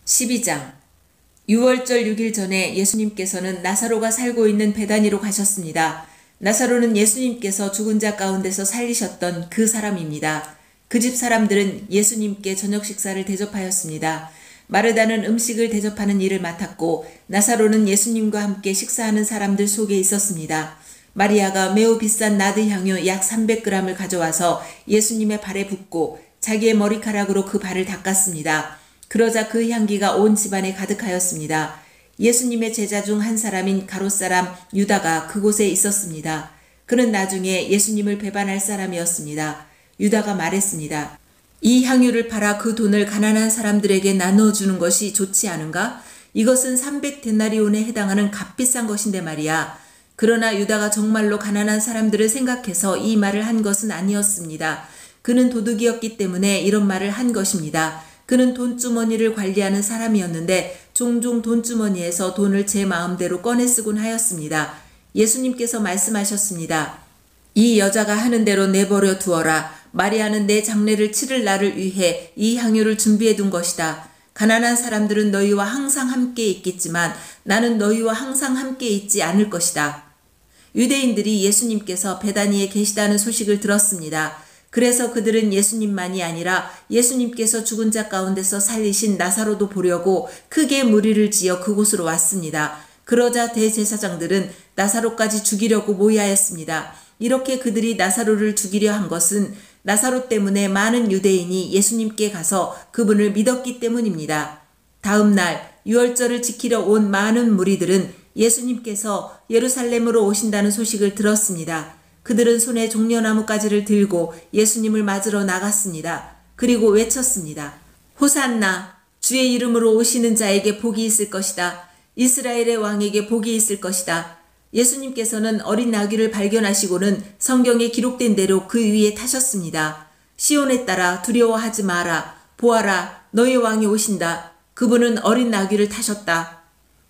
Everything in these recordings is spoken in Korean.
12장. 6월절 6일 전에 예수님께서는 나사로가 살고 있는 베다니로 가셨습니다. 나사로는 예수님께서 죽은 자 가운데서 살리셨던 그 사람입니다. 그 집 사람들은 예수님께 저녁 식사를 대접하였습니다. 마르다는 음식을 대접하는 일을 맡았고 나사로는 예수님과 함께 식사하는 사람들 속에 있었습니다. 마리아가 매우 비싼 나드 향유 약 300g을 가져와서 예수님의 발에 붓고 자기의 머리카락으로 그 발을 닦았습니다. 그러자 그 향기가 온 집안에 가득하였습니다. 예수님의 제자 중 한 사람인 가롯사람 유다가 그곳에 있었습니다. 그는 나중에 예수님을 배반할 사람이었습니다. 유다가 말했습니다. 이 향유를 팔아 그 돈을 가난한 사람들에게 나눠주는 것이 좋지 않은가? 이것은 300데나리온에 해당하는 값비싼 것인데 말이야. 그러나 유다가 정말로 가난한 사람들을 생각해서 이 말을 한 것은 아니었습니다. 그는 도둑이었기 때문에 이런 말을 한 것입니다. 그는 돈주머니를 관리하는 사람이었는데 종종 돈주머니에서 돈을 제 마음대로 꺼내 쓰곤 하였습니다. 예수님께서 말씀하셨습니다. 이 여자가 하는 대로 내버려 두어라. 마리아는 내 장례를 치를 날을 위해 이 향유를 준비해 둔 것이다. 가난한 사람들은 너희와 항상 함께 있겠지만 나는 너희와 항상 함께 있지 않을 것이다. 유대인들이 예수님께서 베다니에 계시다는 소식을 들었습니다. 그래서 그들은 예수님만이 아니라 예수님께서 죽은 자 가운데서 살리신 나사로도 보려고 크게 무리를 지어 그곳으로 왔습니다. 그러자 대제사장들은 나사로까지 죽이려고 모의하였습니다. 이렇게 그들이 나사로를 죽이려 한 것은 나사로 때문에 많은 유대인이 예수님께 가서 그분을 믿었기 때문입니다. 다음 날 유월절을 지키려 온 많은 무리들은 예수님께서 예루살렘으로 오신다는 소식을 들었습니다. 그들은 손에 종려나무 가지를 들고 예수님을 맞으러 나갔습니다. 그리고 외쳤습니다. 호산나, 주의 이름으로 오시는 자에게 복이 있을 것이다. 이스라엘의 왕에게 복이 있을 것이다. 예수님께서는 어린 나귀를 발견하시고는 성경에 기록된 대로 그 위에 타셨습니다. 시온에 따라 두려워하지 마라. 보아라, 너희 왕이 오신다. 그분은 어린 나귀를 타셨다.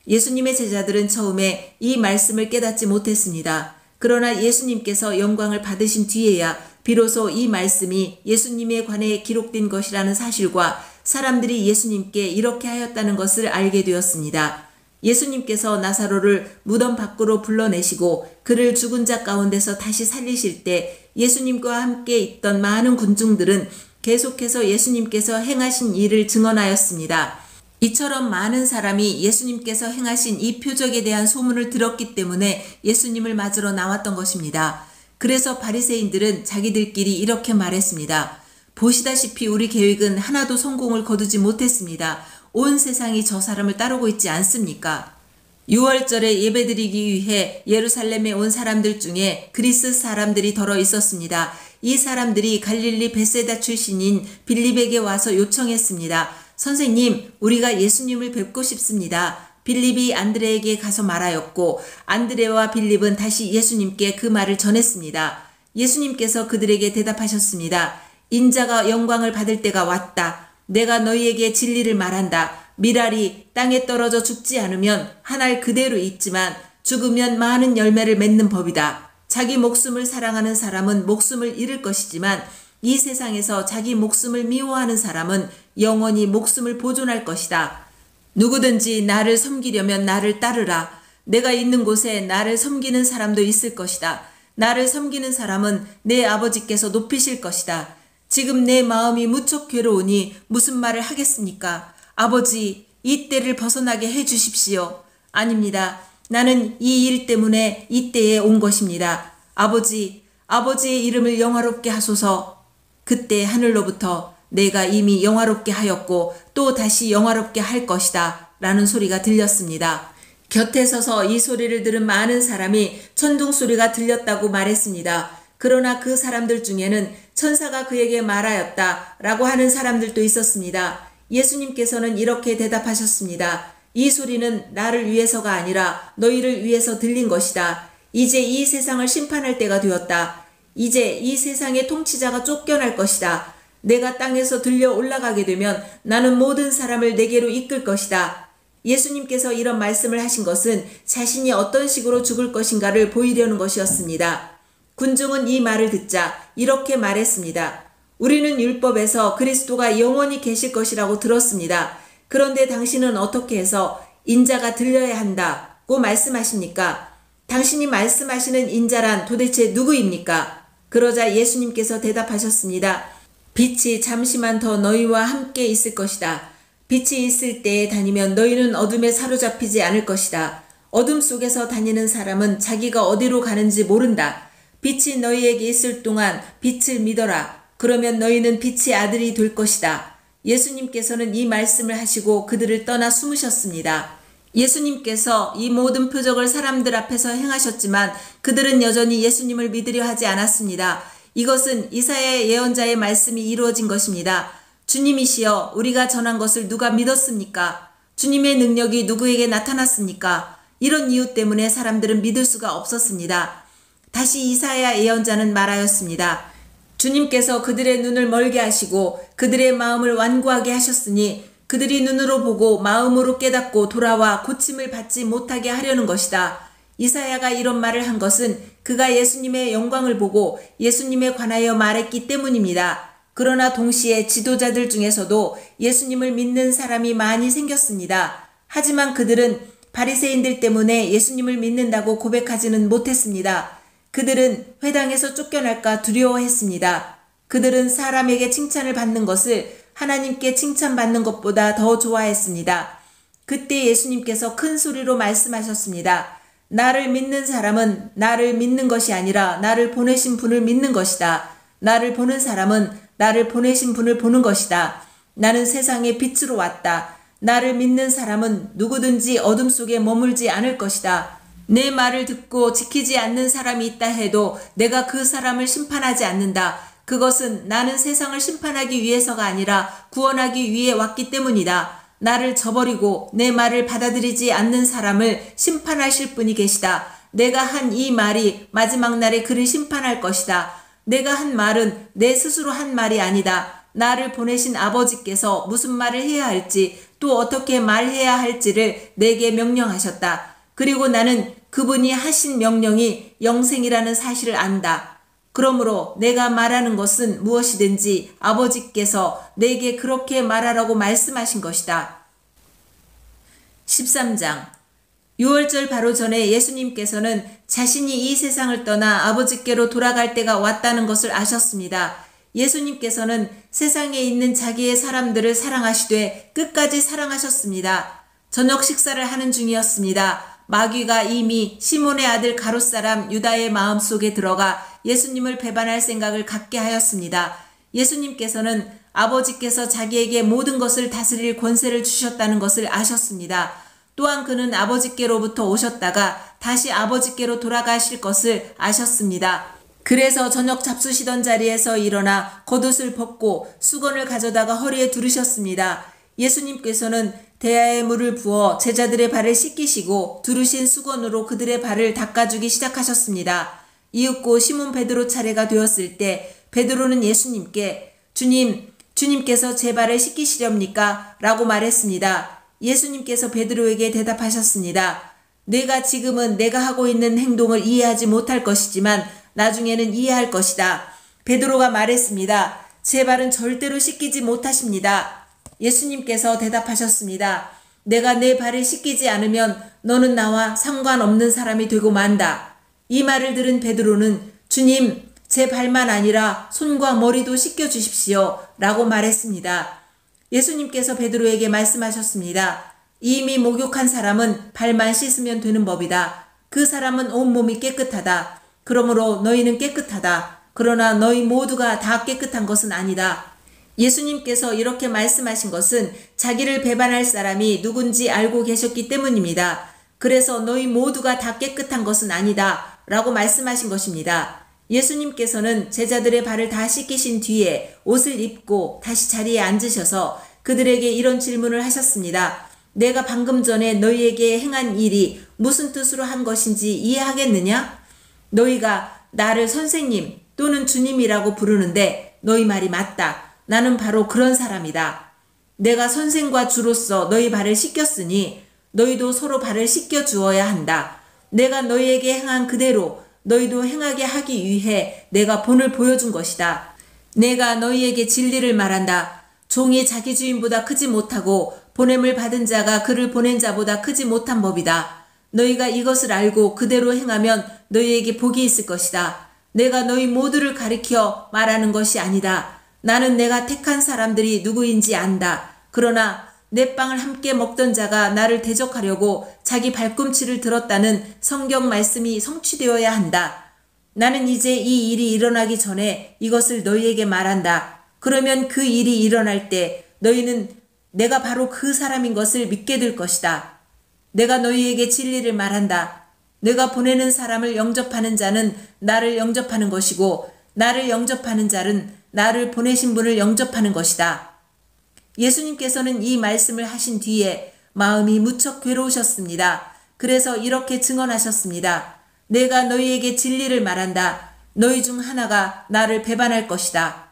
예수님의 제자들은 처음에 이 말씀을 깨닫지 못했습니다. 그러나 예수님께서 영광을 받으신 뒤에야 비로소 이 말씀이 예수님에 관해 기록된 것이라는 사실과 사람들이 예수님께 이렇게 하였다는 것을 알게 되었습니다. 예수님께서 나사로를 무덤 밖으로 불러내시고 그를 죽은 자 가운데서 다시 살리실 때 예수님과 함께 있던 많은 군중들은 계속해서 예수님께서 행하신 일을 증언하였습니다. 이처럼 많은 사람이 예수님께서 행하신 이 표적에 대한 소문을 들었기 때문에 예수님을 맞으러 나왔던 것입니다. 그래서 바리새인들은 자기들끼리 이렇게 말했습니다. 보시다시피 우리 계획은 하나도 성공을 거두지 못했습니다. 온 세상이 저 사람을 따르고 있지 않습니까? 6월절에 예배드리기 위해 예루살렘에 온 사람들 중에 그리스 사람들이 더러 있었습니다. 이 사람들이 갈릴리 벳세다 출신인 빌립에게 와서 요청했습니다. 선생님, 우리가 예수님을 뵙고 싶습니다. 빌립이 안드레에게 가서 말하였고 안드레와 빌립은 다시 예수님께 그 말을 전했습니다. 예수님께서 그들에게 대답하셨습니다. 인자가 영광을 받을 때가 왔다. 내가 너희에게 진리를 말한다. 미랄이 땅에 떨어져 죽지 않으면 한 알 그대로 있지만 죽으면 많은 열매를 맺는 법이다. 자기 목숨을 사랑하는 사람은 목숨을 잃을 것이지만 이 세상에서 자기 목숨을 미워하는 사람은 영원히 목숨을 보존할 것이다. 누구든지 나를 섬기려면 나를 따르라. 내가 있는 곳에 나를 섬기는 사람도 있을 것이다. 나를 섬기는 사람은 내 아버지께서 높이실 것이다. 지금 내 마음이 무척 괴로우니 무슨 말을 하겠습니까? 아버지, 이 때를 벗어나게 해 주십시오. 아닙니다. 나는 이 일 때문에 이 때에 온 것입니다. 아버지, 아버지의 이름을 영화롭게 하소서. 그때 하늘로부터 내가 이미 영화롭게 하였고 또 다시 영화롭게 할 것이다 라는 소리가 들렸습니다. 곁에 서서 이 소리를 들은 많은 사람이 천둥 소리가 들렸다고 말했습니다. 그러나 그 사람들 중에는 천사가 그에게 말하였다 라고 하는 사람들도 있었습니다. 예수님께서는 이렇게 대답하셨습니다. 이 소리는 나를 위해서가 아니라 너희를 위해서 들린 것이다. 이제 이 세상을 심판할 때가 되었다. 이제 이 세상의 통치자가 쫓겨날 것이다. 내가 땅에서 들려 올라가게 되면 나는 모든 사람을 내게로 이끌 것이다. 예수님께서 이런 말씀을 하신 것은 자신이 어떤 식으로 죽을 것인가를 보이려는 것이었습니다. 군중은 이 말을 듣자 이렇게 말했습니다. 우리는 율법에서 그리스도가 영원히 계실 것이라고 들었습니다. 그런데 당신은 어떻게 해서 인자가 들려야 한다고 말씀하십니까? 당신이 말씀하시는 인자란 도대체 누구입니까? 그러자 예수님께서 대답하셨습니다. 빛이 잠시만 더 너희와 함께 있을 것이다. 빛이 있을 때에 다니면 너희는 어둠에 사로잡히지 않을 것이다. 어둠 속에서 다니는 사람은 자기가 어디로 가는지 모른다. 빛이 너희에게 있을 동안 빛을 믿어라. 그러면 너희는 빛의 아들이 될 것이다. 예수님께서는 이 말씀을 하시고 그들을 떠나 숨으셨습니다. 예수님께서 이 모든 표적을 사람들 앞에서 행하셨지만 그들은 여전히 예수님을 믿으려 하지 않았습니다. 이것은 이사야 예언자의 말씀이 이루어진 것입니다. 주님이시여, 우리가 전한 것을 누가 믿었습니까? 주님의 능력이 누구에게 나타났습니까? 이런 이유 때문에 사람들은 믿을 수가 없었습니다. 다시 이사야 예언자는 말하였습니다. 주님께서 그들의 눈을 멀게 하시고 그들의 마음을 완고하게 하셨으니 그들이 눈으로 보고 마음으로 깨닫고 돌아와 고침을 받지 못하게 하려는 것이다. 이사야가 이런 말을 한 것은 그가 예수님의 영광을 보고 예수님에 관하여 말했기 때문입니다. 그러나 동시에 지도자들 중에서도 예수님을 믿는 사람이 많이 생겼습니다. 하지만 그들은 바리새인들 때문에 예수님을 믿는다고 고백하지는 못했습니다. 그들은 회당에서 쫓겨날까 두려워했습니다. 그들은 사람에게 칭찬을 받는 것을 하나님께 칭찬받는 것보다 더 좋아했습니다. 그때 예수님께서 큰 소리로 말씀하셨습니다. 나를 믿는 사람은 나를 믿는 것이 아니라 나를 보내신 분을 믿는 것이다. 나를 보는 사람은 나를 보내신 분을 보는 것이다. 나는 세상의 빛으로 왔다. 나를 믿는 사람은 누구든지 어둠 속에 머물지 않을 것이다. 내 말을 듣고 지키지 않는 사람이 있다 해도 내가 그 사람을 심판하지 않는다. 그것은 나는 세상을 심판하기 위해서가 아니라 구원하기 위해 왔기 때문이다. 나를 저버리고 내 말을 받아들이지 않는 사람을 심판하실 분이 계시다. 내가 한 이 말이 마지막 날에 그를 심판할 것이다. 내가 한 말은 내 스스로 한 말이 아니다. 나를 보내신 아버지께서 무슨 말을 해야 할지 또 어떻게 말해야 할지를 내게 명령하셨다. 그리고 나는 그분이 하신 명령이 영생이라는 사실을 안다. 그러므로 내가 말하는 것은 무엇이든지 아버지께서 내게 그렇게 말하라고 말씀하신 것이다. 13장. 유월절 바로 전에 예수님께서는 자신이 이 세상을 떠나 아버지께로 돌아갈 때가 왔다는 것을 아셨습니다. 예수님께서는 세상에 있는 자기의 사람들을 사랑하시되 끝까지 사랑하셨습니다. 저녁 식사를 하는 중이었습니다. 마귀가 이미 시몬의 아들 가롯사람 유다의 마음속에 들어가 예수님을 배반할 생각을 갖게 하였습니다. 예수님께서는 아버지께서 자기에게 모든 것을 다스릴 권세를 주셨다는 것을 아셨습니다. 또한 그는 아버지께로부터 오셨다가 다시 아버지께로 돌아가실 것을 아셨습니다. 그래서 저녁 잡수시던 자리에서 일어나 겉옷을 벗고 수건을 가져다가 허리에 두르셨습니다. 예수님께서는 대야에 물을 부어 제자들의 발을 씻기시고 두르신 수건으로 그들의 발을 닦아주기 시작하셨습니다. 이윽고 시몬 베드로 차례가 되었을 때 베드로는 예수님께 주님께서 제 발을 씻기시렵니까? 라고 말했습니다. 예수님께서 베드로에게 대답하셨습니다. 내가 지금은 내가 하고 있는 행동을 이해하지 못할 것이지만 나중에는 이해할 것이다. 베드로가 말했습니다. 제 발은 절대로 씻기지 못하십니다. 예수님께서 대답하셨습니다. 내가 내 발을 씻기지 않으면 너는 나와 상관없는 사람이 되고 만다. 이 말을 들은 베드로는 주님, 제 발만 아니라 손과 머리도 씻겨주십시오 라고 말했습니다. 예수님께서 베드로에게 말씀하셨습니다. 이미 목욕한 사람은 발만 씻으면 되는 법이다. 그 사람은 온몸이 깨끗하다. 그러므로 너희는 깨끗하다. 그러나 너희 모두가 다 깨끗한 것은 아니다. 예수님께서 이렇게 말씀하신 것은 자기를 배반할 사람이 누군지 알고 계셨기 때문입니다. 그래서 너희 모두가 다 깨끗한 것은 아니다 라고 말씀하신 것입니다. 예수님께서는 제자들의 발을 다 씻기신 뒤에 옷을 입고 다시 자리에 앉으셔서 그들에게 이런 질문을 하셨습니다. 내가 방금 전에 너희에게 행한 일이 무슨 뜻으로 한 것인지 이해하겠느냐? 너희가 나를 선생님 또는 주님이라고 부르는데 너희 말이 맞다. 나는 바로 그런 사람이다. 내가 선생과 주로서 너희 발을 씻겼으니 너희도 서로 발을 씻겨 주어야 한다. 내가 너희에게 행한 그대로 너희도 행하게 하기 위해 내가 본을 보여준 것이다. 내가 너희에게 진리를 말한다. 종이 자기 주인보다 크지 못하고 보냄을 받은 자가 그를 보낸 자보다 크지 못한 법이다. 너희가 이것을 알고 그대로 행하면 너희에게 복이 있을 것이다. 내가 너희 모두를 가리켜 말하는 것이 아니다. 나는 내가 택한 사람들이 누구인지 안다. 그러나 내 빵을 함께 먹던 자가 나를 대적하려고 자기 발꿈치를 들었다는 성경 말씀이 성취되어야 한다. 나는 이제 이 일이 일어나기 전에 이것을 너희에게 말한다. 그러면 그 일이 일어날 때 너희는 내가 바로 그 사람인 것을 믿게 될 것이다. 내가 너희에게 진리를 말한다. 내가 보내는 사람을 영접하는 자는 나를 영접하는 것이고 나를 영접하는 자는 나를 보내신 분을 영접하는 것이다. 예수님께서는 이 말씀을 하신 뒤에 마음이 무척 괴로우셨습니다. 그래서 이렇게 증언하셨습니다. 내가 너희에게 진리를 말한다. 너희 중 하나가 나를 배반할 것이다.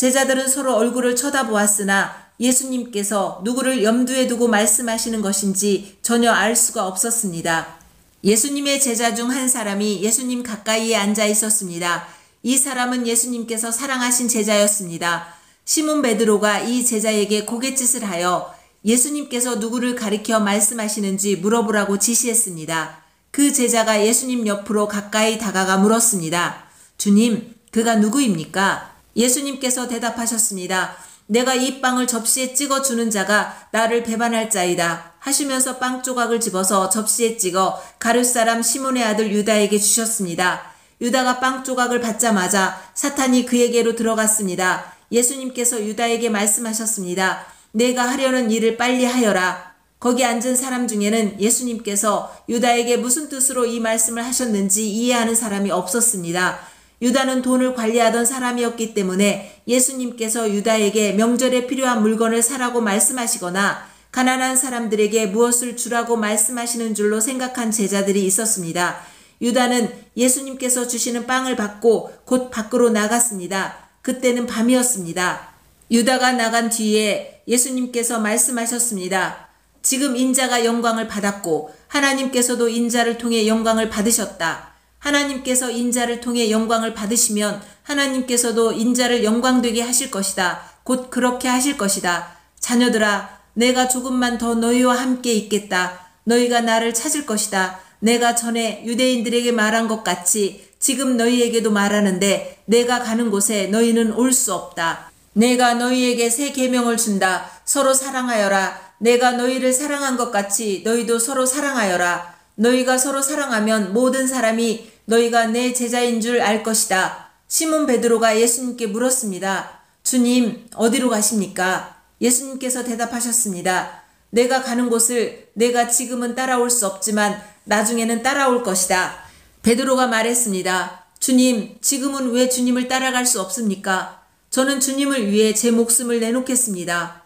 제자들은 서로 얼굴을 쳐다보았으나 예수님께서 누구를 염두에 두고 말씀하시는 것인지 전혀 알 수가 없었습니다. 예수님의 제자 중 한 사람이 예수님 가까이에 앉아 있었습니다. 이 사람은 예수님께서 사랑하신 제자였습니다. 시몬 베드로가 이 제자에게 고갯짓을 하여 예수님께서 누구를 가리켜 말씀하시는지 물어보라고 지시했습니다. 그 제자가 예수님 옆으로 가까이 다가가 물었습니다. 주님, 그가 누구입니까? 예수님께서 대답하셨습니다. 내가 이 빵을 접시에 찍어주는 자가 나를 배반할 자이다 하시면서 빵 조각을 집어서 접시에 찍어 가룟 사람 시몬의 아들 유다에게 주셨습니다. 유다가 빵 조각을 받자마자 사탄이 그에게로 들어갔습니다. 예수님께서 유다에게 말씀하셨습니다. 내가 하려는 일을 빨리 하여라. 거기 앉은 사람 중에는 예수님께서 유다에게 무슨 뜻으로 이 말씀을 하셨는지 이해하는 사람이 없었습니다. 유다는 돈을 관리하던 사람이었기 때문에 예수님께서 유다에게 명절에 필요한 물건을 사라고 말씀하시거나 가난한 사람들에게 무엇을 주라고 말씀하시는 줄로 생각한 제자들이 있었습니다. 유다는 예수님께서 주시는 빵을 받고 곧 밖으로 나갔습니다. 그때는 밤이었습니다. 유다가 나간 뒤에 예수님께서 말씀하셨습니다. 지금 인자가 영광을 받았고 하나님께서도 인자를 통해 영광을 받으셨다. 하나님께서 인자를 통해 영광을 받으시면 하나님께서도 인자를 영광되게 하실 것이다. 곧 그렇게 하실 것이다. 자녀들아, 내가 조금만 더 너희와 함께 있겠다. 너희가 나를 찾을 것이다. 내가 전에 유대인들에게 말한 것 같이 지금 너희에게도 말하는데 내가 가는 곳에 너희는 올 수 없다. 내가 너희에게 새 계명을 준다. 서로 사랑하여라. 내가 너희를 사랑한 것 같이 너희도 서로 사랑하여라. 너희가 서로 사랑하면 모든 사람이 너희가 내 제자인 줄 알 것이다. 시몬 베드로가 예수님께 물었습니다. 주님, 어디로 가십니까? 예수님께서 대답하셨습니다. 내가 가는 곳을 내가 지금은 따라올 수 없지만 나중에는 따라올 것이다. 베드로가 말했습니다. 주님, 지금은 왜 주님을 따라갈 수 없습니까? 저는 주님을 위해 제 목숨을 내놓겠습니다.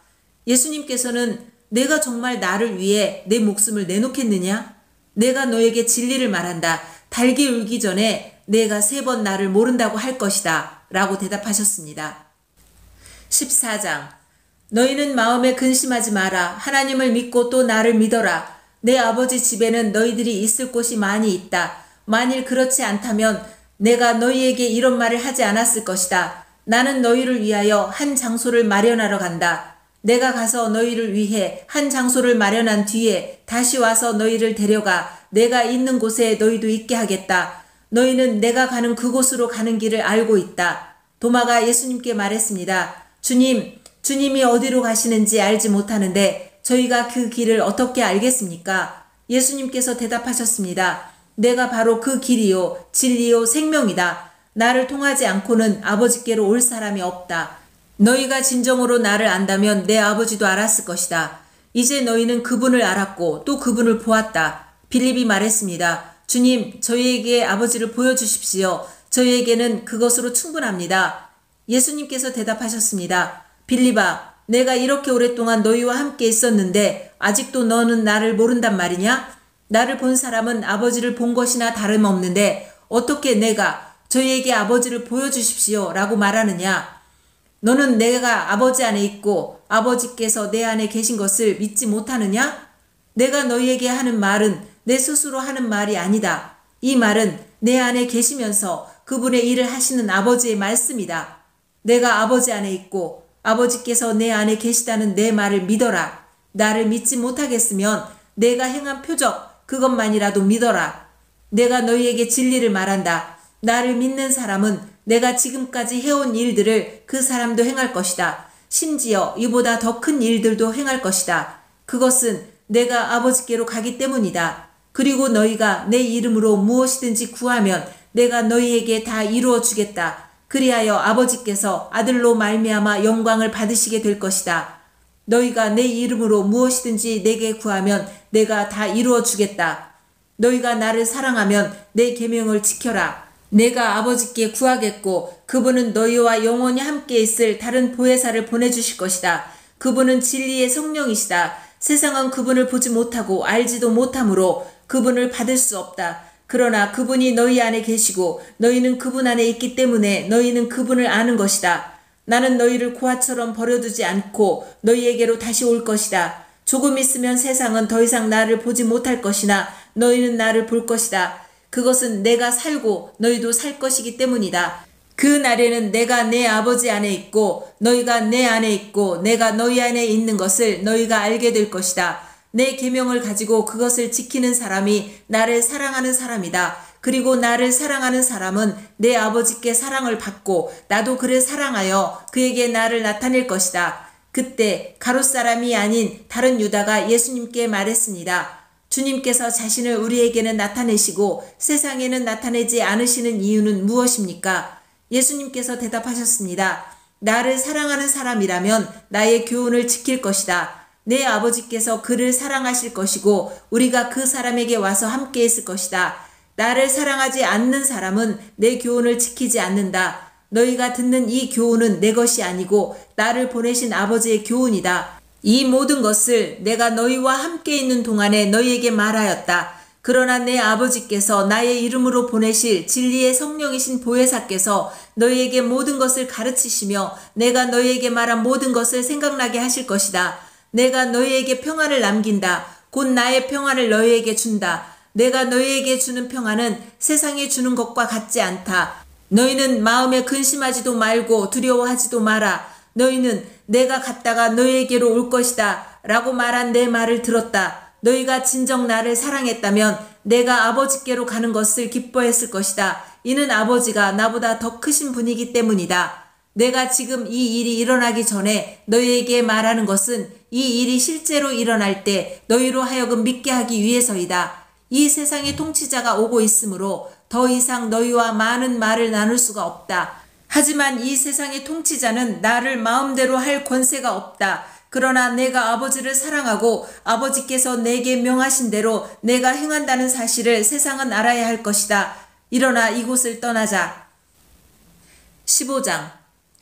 예수님께서는 내가 정말 나를 위해 내 목숨을 내놓겠느냐? 내가 너에게 진리를 말한다. 달기 울기 전에 내가 3번 나를 모른다고 할 것이다. 라고 대답하셨습니다. 14장. 너희는 마음에 근심하지 마라. 하나님을 믿고 또 나를 믿어라. 내 아버지 집에는 너희들이 있을 곳이 많이 있다. 만일 그렇지 않다면 내가 너희에게 이런 말을 하지 않았을 것이다. 나는 너희를 위하여 한 장소를 마련하러 간다. 내가 가서 너희를 위해 한 장소를 마련한 뒤에 다시 와서 너희를 데려가 내가 있는 곳에 너희도 있게 하겠다. 너희는 내가 가는 그곳으로 가는 길을 알고 있다. 도마가 예수님께 말했습니다. 주님, 주님이 어디로 가시는지 알지 못하는데 저희가 그 길을 어떻게 알겠습니까? 예수님께서 대답하셨습니다. 내가 바로 그 길이요, 진리요, 생명이다. 나를 통하지 않고는 아버지께로 올 사람이 없다. 너희가 진정으로 나를 안다면 내 아버지도 알았을 것이다. 이제 너희는 그분을 알았고 또 그분을 보았다. 빌립이 말했습니다. 주님, 저희에게 아버지를 보여주십시오. 저희에게는 그것으로 충분합니다. 예수님께서 대답하셨습니다. 빌립아, 내가 이렇게 오랫동안 너희와 함께 있었는데 아직도 너는 나를 모른단 말이냐? 나를 본 사람은 아버지를 본 것이나 다름없는데 어떻게 내가 저희에게 아버지를 보여주십시오 라고 말하느냐? 너는 내가 아버지 안에 있고 아버지께서 내 안에 계신 것을 믿지 못하느냐? 내가 너희에게 하는 말은 내 스스로 하는 말이 아니다. 이 말은 내 안에 계시면서 그분의 일을 하시는 아버지의 말씀이다. 내가 아버지 안에 있고 아버지께서 내 안에 계시다는 내 말을 믿어라. 나를 믿지 못하겠으면 내가 행한 표적 그것만이라도 믿어라. 내가 너희에게 진리를 말한다. 나를 믿는 사람은 내가 지금까지 해온 일들을 그 사람도 행할 것이다. 심지어 이보다 더 큰 일들도 행할 것이다. 그것은 내가 아버지께로 가기 때문이다. 그리고 너희가 내 이름으로 무엇이든지 구하면 내가 너희에게 다 이루어 주겠다. 그리하여 아버지께서 아들로 말미암아 영광을 받으시게 될 것이다. 너희가 내 이름으로 무엇이든지 내게 구하면 내가 다 이루어 주겠다. 너희가 나를 사랑하면 내 계명을 지켜라. 내가 아버지께 구하겠고 그분은 너희와 영원히 함께 있을 다른 보혜사를 보내주실 것이다. 그분은 진리의 성령이시다. 세상은 그분을 보지 못하고 알지도 못하므로 그분을 받을 수 없다. 그러나 그분이 너희 안에 계시고 너희는 그분 안에 있기 때문에 너희는 그분을 아는 것이다. 나는 너희를 고아처럼 버려두지 않고 너희에게로 다시 올 것이다. 조금 있으면 세상은 더 이상 나를 보지 못할 것이나 너희는 나를 볼 것이다. 그것은 내가 살고 너희도 살 것이기 때문이다. 그 날에는 내가 내 아버지 안에 있고 너희가 내 안에 있고 내가 너희 안에 있는 것을 너희가 알게 될 것이다. 내 계명을 가지고 그것을 지키는 사람이 나를 사랑하는 사람이다. 그리고 나를 사랑하는 사람은 내 아버지께 사랑을 받고 나도 그를 사랑하여 그에게 나를 나타낼 것이다. 그때 가롯 사람이 아닌 다른 유다가 예수님께 말했습니다. 주님께서 자신을 우리에게는 나타내시고 세상에는 나타내지 않으시는 이유는 무엇입니까? 예수님께서 대답하셨습니다. 나를 사랑하는 사람이라면 나의 교훈을 지킬 것이다. 내 아버지께서 그를 사랑하실 것이고 우리가 그 사람에게 와서 함께 있을 것이다. 나를 사랑하지 않는 사람은 내 교훈을 지키지 않는다. 너희가 듣는 이 교훈은 내 것이 아니고 나를 보내신 아버지의 교훈이다. 이 모든 것을 내가 너희와 함께 있는 동안에 너희에게 말하였다. 그러나 내 아버지께서 나의 이름으로 보내실 진리의 성령이신 보혜사께서 너희에게 모든 것을 가르치시며 내가 너희에게 말한 모든 것을 생각나게 하실 것이다. 내가 너희에게 평안을 남긴다. 곧 나의 평안을 너희에게 준다. 내가 너희에게 주는 평안은 세상이 주는 것과 같지 않다. 너희는 마음에 근심하지도 말고 두려워하지도 마라. 너희는 내가 갔다가 너희에게로 올 것이다 라고 말한 내 말을 들었다. 너희가 진정 나를 사랑했다면 내가 아버지께로 가는 것을 기뻐했을 것이다. 이는 아버지가 나보다 더 크신 분이기 때문이다. 내가 지금 이 일이 일어나기 전에 너희에게 말하는 것은 이 일이 실제로 일어날 때 너희로 하여금 믿게 하기 위해서이다. 이 세상의 통치자가 오고 있으므로 더 이상 너희와 많은 말을 나눌 수가 없다. 하지만 이 세상의 통치자는 나를 마음대로 할 권세가 없다. 그러나 내가 아버지를 사랑하고 아버지께서 내게 명하신 대로 내가 행한다는 사실을 세상은 알아야 할 것이다. 일어나 이곳을 떠나자. 15장.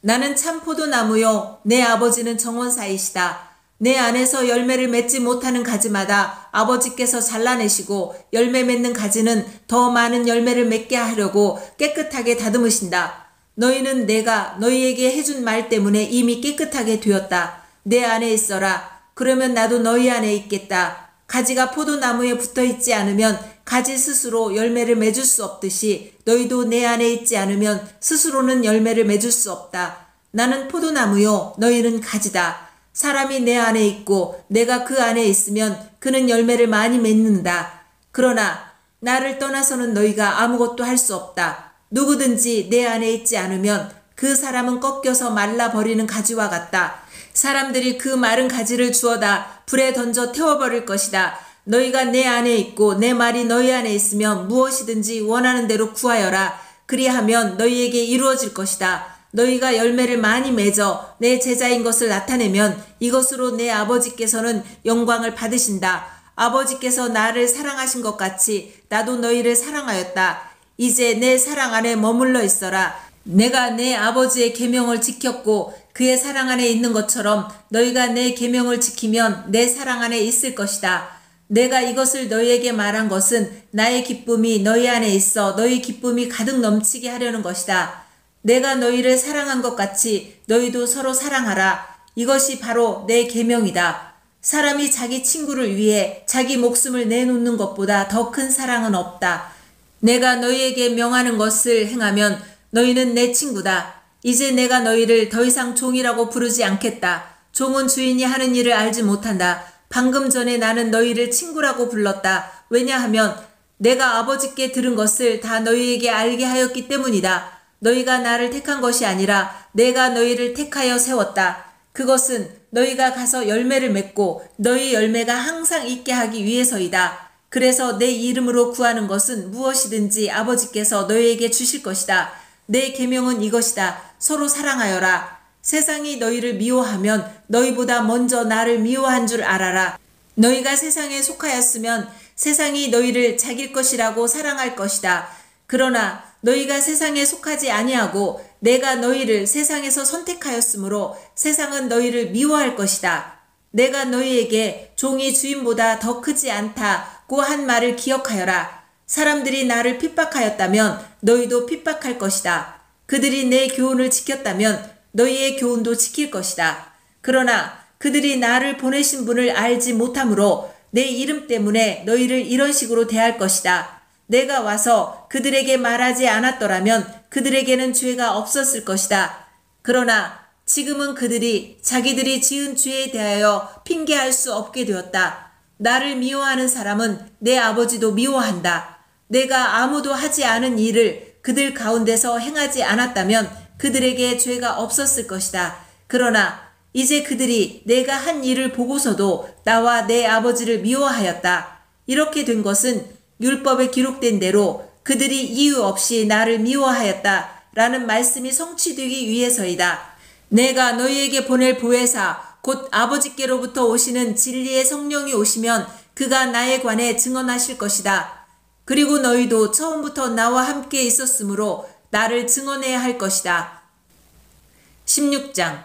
나는 참 포도나무요 내 아버지는 정원사이시다. 내 안에서 열매를 맺지 못하는 가지마다 아버지께서 잘라내시고 열매 맺는 가지는 더 많은 열매를 맺게 하려고 깨끗하게 다듬으신다. 너희는 내가 너희에게 해준 말 때문에 이미 깨끗하게 되었다. 내 안에 있어라. 그러면 나도 너희 안에 있겠다. 가지가 포도나무에 붙어있지 않으면 가지 스스로 열매를 맺을 수 없듯이 너희도 내 안에 있지 않으면 스스로는 열매를 맺을 수 없다. 나는 포도나무요 너희는 가지다. 사람이 내 안에 있고 내가 그 안에 있으면 그는 열매를 많이 맺는다. 그러나 나를 떠나서는 너희가 아무것도 할 수 없다. 누구든지 내 안에 있지 않으면 그 사람은 꺾여서 말라버리는 가지와 같다. 사람들이 그 마른 가지를 주워다 불에 던져 태워버릴 것이다. 너희가 내 안에 있고 내 말이 너희 안에 있으면 무엇이든지 원하는 대로 구하여라. 그리하면 너희에게 이루어질 것이다. 너희가 열매를 많이 맺어 내 제자인 것을 나타내면 이것으로 내 아버지께서는 영광을 받으신다. 아버지께서 나를 사랑하신 것 같이 나도 너희를 사랑하였다. 이제 내 사랑 안에 머물러 있어라. 내가 내 아버지의 계명을 지켰고 그의 사랑 안에 있는 것처럼 너희가 내 계명을 지키면 내 사랑 안에 있을 것이다. 내가 이것을 너희에게 말한 것은 나의 기쁨이 너희 안에 있어 너희 기쁨이 가득 넘치게 하려는 것이다. 내가 너희를 사랑한 것 같이 너희도 서로 사랑하라. 이것이 바로 내 계명이다. 사람이 자기 친구를 위해 자기 목숨을 내놓는 것보다 더 큰 사랑은 없다. 내가 너희에게 명하는 것을 행하면 너희는 내 친구다. 이제 내가 너희를 더 이상 종이라고 부르지 않겠다. 종은 주인이 하는 일을 알지 못한다. 방금 전에 나는 너희를 친구라고 불렀다. 왜냐하면 내가 아버지께 들은 것을 다 너희에게 알게 하였기 때문이다. 너희가 나를 택한 것이 아니라 내가 너희를 택하여 세웠다. 그것은 너희가 가서 열매를 맺고 너희 열매가 항상 있게 하기 위해서이다. 그래서 내 이름으로 구하는 것은 무엇이든지 아버지께서 너희에게 주실 것이다. 내 계명은 이것이다. 서로 사랑하여라. 세상이 너희를 미워하면 너희보다 먼저 나를 미워한 줄 알아라. 너희가 세상에 속하였으면 세상이 너희를 자기 것이라고 사랑할 것이다. 그러나 너희가 세상에 속하지 아니하고 내가 너희를 세상에서 선택하였으므로 세상은 너희를 미워할 것이다. 내가 너희에게 종이 주인보다 더 크지 않다고 한 말을 기억하여라. 사람들이 나를 핍박하였다면 너희도 핍박할 것이다. 그들이 내 교훈을 지켰다면 너희의 교훈도 지킬 것이다. 그러나 그들이 나를 보내신 분을 알지 못하므로 내 이름 때문에 너희를 이런 식으로 대할 것이다. 내가 와서 그들에게 말하지 않았더라면 그들에게는 죄가 없었을 것이다. 그러나 지금은 그들이 자기들이 지은 죄에 대하여 핑계할 수 없게 되었다. 나를 미워하는 사람은 내 아버지도 미워한다. 내가 아무도 하지 않은 일을 그들 가운데서 행하지 않았다면 그들에게 죄가 없었을 것이다. 그러나 이제 그들이 내가 한 일을 보고서도 나와 내 아버지를 미워하였다. 이렇게 된 것은 율법에 기록된 대로 그들이 이유 없이 나를 미워하였다 라는 말씀이 성취되기 위해서이다. 내가 너희에게 보낼 보혜사 곧 아버지께로부터 오시는 진리의 성령이 오시면 그가 나에 관해 증언하실 것이다. 그리고 너희도 처음부터 나와 함께 있었으므로 나를 증언해야 할 것이다. 16장.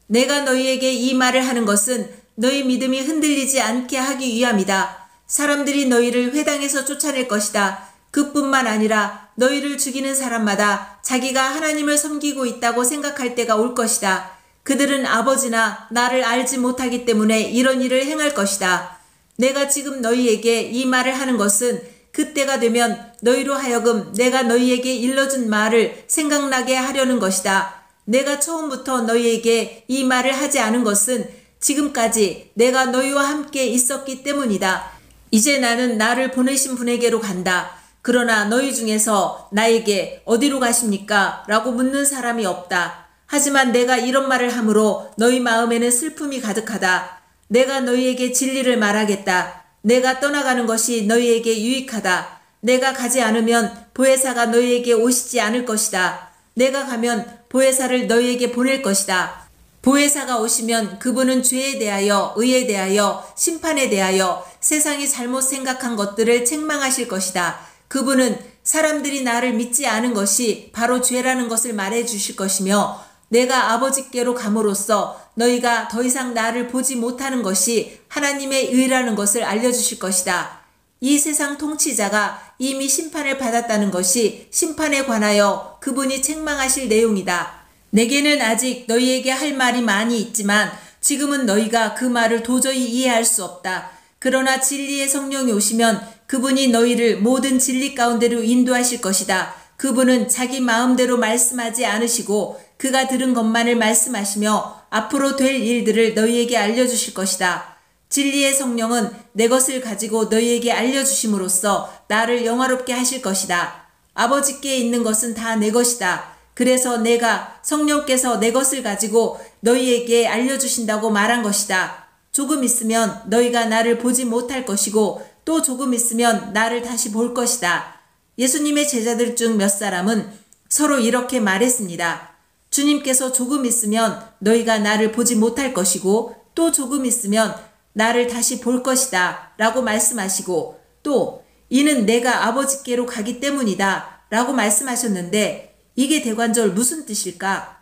내가 너희에게 이 말을 하는 것은 너희 믿음이 흔들리지 않게 하기 위함이다. 사람들이 너희를 회당에서 쫓아낼 것이다. 그뿐만 아니라 너희를 죽이는 사람마다 자기가 하나님을 섬기고 있다고 생각할 때가 올 것이다. 그들은 아버지나 나를 알지 못하기 때문에 이런 일을 행할 것이다. 내가 지금 너희에게 이 말을 하는 것은 그때가 되면 너희로 하여금 내가 너희에게 일러준 말을 생각나게 하려는 것이다. 내가 처음부터 너희에게 이 말을 하지 않은 것은 지금까지 내가 너희와 함께 있었기 때문이다. 이제 나는 나를 보내신 분에게로 간다. 그러나 너희 중에서 나에게 어디로 가십니까? 라고 묻는 사람이 없다. 하지만 내가 이런 말을 함으로 너희 마음에는 슬픔이 가득하다. 내가 너희에게 진리를 말하겠다. 내가 떠나가는 것이 너희에게 유익하다. 내가 가지 않으면 보혜사가 너희에게 오시지 않을 것이다. 내가 가면 보혜사를 너희에게 보낼 것이다. 보혜사가 오시면 그분은 죄에 대하여, 의에 대하여, 심판에 대하여 세상이 잘못 생각한 것들을 책망하실 것이다. 그분은 사람들이 나를 믿지 않은 것이 바로 죄라는 것을 말해 주실 것이며 내가 아버지께로 감으로써 너희가 더 이상 나를 보지 못하는 것이 하나님의 의라는 것을 알려주실 것이다. 이 세상 통치자가 이미 심판을 받았다는 것이 심판에 관하여 그분이 책망하실 내용이다. 내게는 아직 너희에게 할 말이 많이 있지만 지금은 너희가 그 말을 도저히 이해할 수 없다. 그러나 진리의 성령이 오시면 그분이 너희를 모든 진리 가운데로 인도하실 것이다. 그분은 자기 마음대로 말씀하지 않으시고 그가 들은 것만을 말씀하시며 앞으로 될 일들을 너희에게 알려주실 것이다. 진리의 성령은 내 것을 가지고 너희에게 알려주심으로써 나를 영화롭게 하실 것이다. 아버지께 있는 것은 다 내 것이다. 그래서 내가 성령께서 내 것을 가지고 너희에게 알려주신다고 말한 것이다. 조금 있으면 너희가 나를 보지 못할 것이고 또 조금 있으면 나를 다시 볼 것이다. 예수님의 제자들 중 몇 사람은 서로 이렇게 말했습니다. 주님께서 조금 있으면 너희가 나를 보지 못할 것이고 또 조금 있으면 나를 다시 볼 것이다 라고 말씀하시고 또 이는 내가 아버지께로 가기 때문이다 라고 말씀하셨는데 이게 대관절 무슨 뜻일까?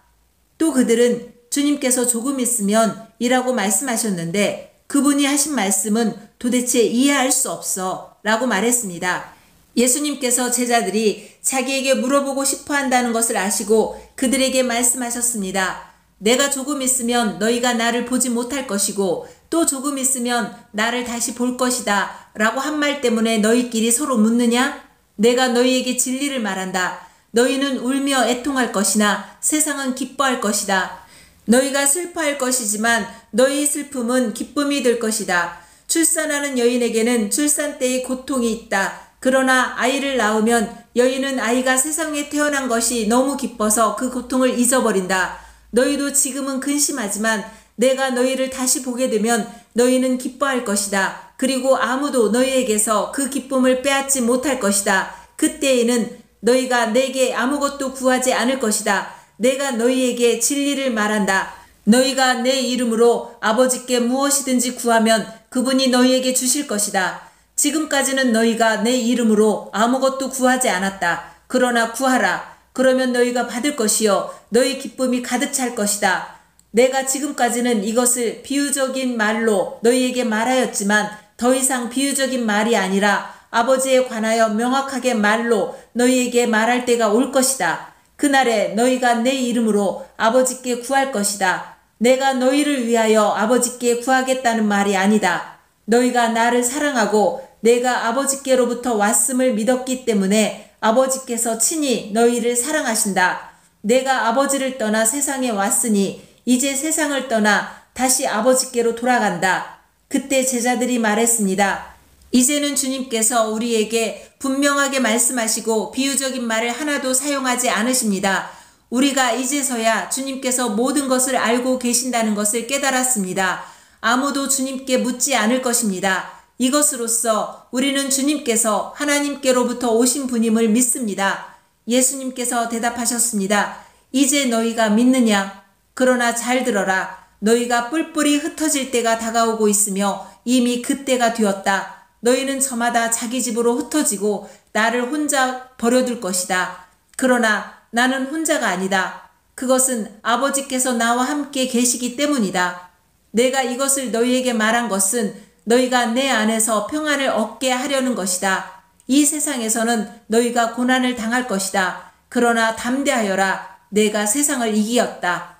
또 그들은 주님께서 조금 있으면 이라고 말씀하셨는데 그분이 하신 말씀은 도대체 이해할 수 없어 라고 말했습니다. 예수님께서 제자들이 자기에게 물어보고 싶어 한다는 것을 아시고 그들에게 말씀하셨습니다. 내가 조금 있으면 너희가 나를 보지 못할 것이고 또 조금 있으면 나를 다시 볼 것이다 라고 한 말 때문에 너희끼리 서로 묻느냐? 내가 너희에게 진리를 말한다. 너희는 울며 애통할 것이나 세상은 기뻐할 것이다. 너희가 슬퍼할 것이지만 너희 슬픔은 기쁨이 될 것이다. 출산하는 여인에게는 출산 때의 고통이 있다. 그러나 아이를 낳으면 여인은 아이가 세상에 태어난 것이 너무 기뻐서 그 고통을 잊어버린다. 너희도 지금은 근심하지만 내가 너희를 다시 보게 되면 너희는 기뻐할 것이다. 그리고 아무도 너희에게서 그 기쁨을 빼앗지 못할 것이다. 그때에는 너희가 내게 아무것도 구하지 않을 것이다. 내가 너희에게 진리를 말한다. 너희가 내 이름으로 아버지께 무엇이든지 구하면 그분이 너희에게 주실 것이다. 지금까지는 너희가 내 이름으로 아무것도 구하지 않았다. 그러나 구하라. 그러면 너희가 받을 것이요 너희 기쁨이 가득 찰 것이다. 내가 지금까지는 이것을 비유적인 말로 너희에게 말하였지만 더 이상 비유적인 말이 아니라 아버지에 관하여 명확하게 말로 너희에게 말할 때가 올 것이다. 그날에 너희가 내 이름으로 아버지께 구할 것이다. 내가 너희를 위하여 아버지께 구하겠다는 말이 아니다. 너희가 나를 사랑하고 내가 아버지께로부터 왔음을 믿었기 때문에 아버지께서 친히 너희를 사랑하신다. 내가 아버지를 떠나 세상에 왔으니 이제 세상을 떠나 다시 아버지께로 돌아간다. 그때 제자들이 말했습니다. 이제는 주님께서 우리에게 분명하게 말씀하시고 비유적인 말을 하나도 사용하지 않으십니다. 우리가 이제서야 주님께서 모든 것을 알고 계신다는 것을 깨달았습니다. 아무도 주님께 묻지 않을 것입니다. 이것으로써 우리는 주님께서 하나님께로부터 오신 분임을 믿습니다. 예수님께서 대답하셨습니다. 이제 너희가 믿느냐? 그러나 잘 들어라. 너희가 뿔뿔이 흩어질 때가 다가오고 있으며 이미 그때가 되었다. 너희는 저마다 자기 집으로 흩어지고 나를 혼자 버려둘 것이다. 그러나 나는 혼자가 아니다. 그것은 아버지께서 나와 함께 계시기 때문이다. 내가 이것을 너희에게 말한 것은 너희가 내 안에서 평안을 얻게 하려는 것이다. 이 세상에서는 너희가 고난을 당할 것이다. 그러나 담대하여라. 내가 세상을 이기었다.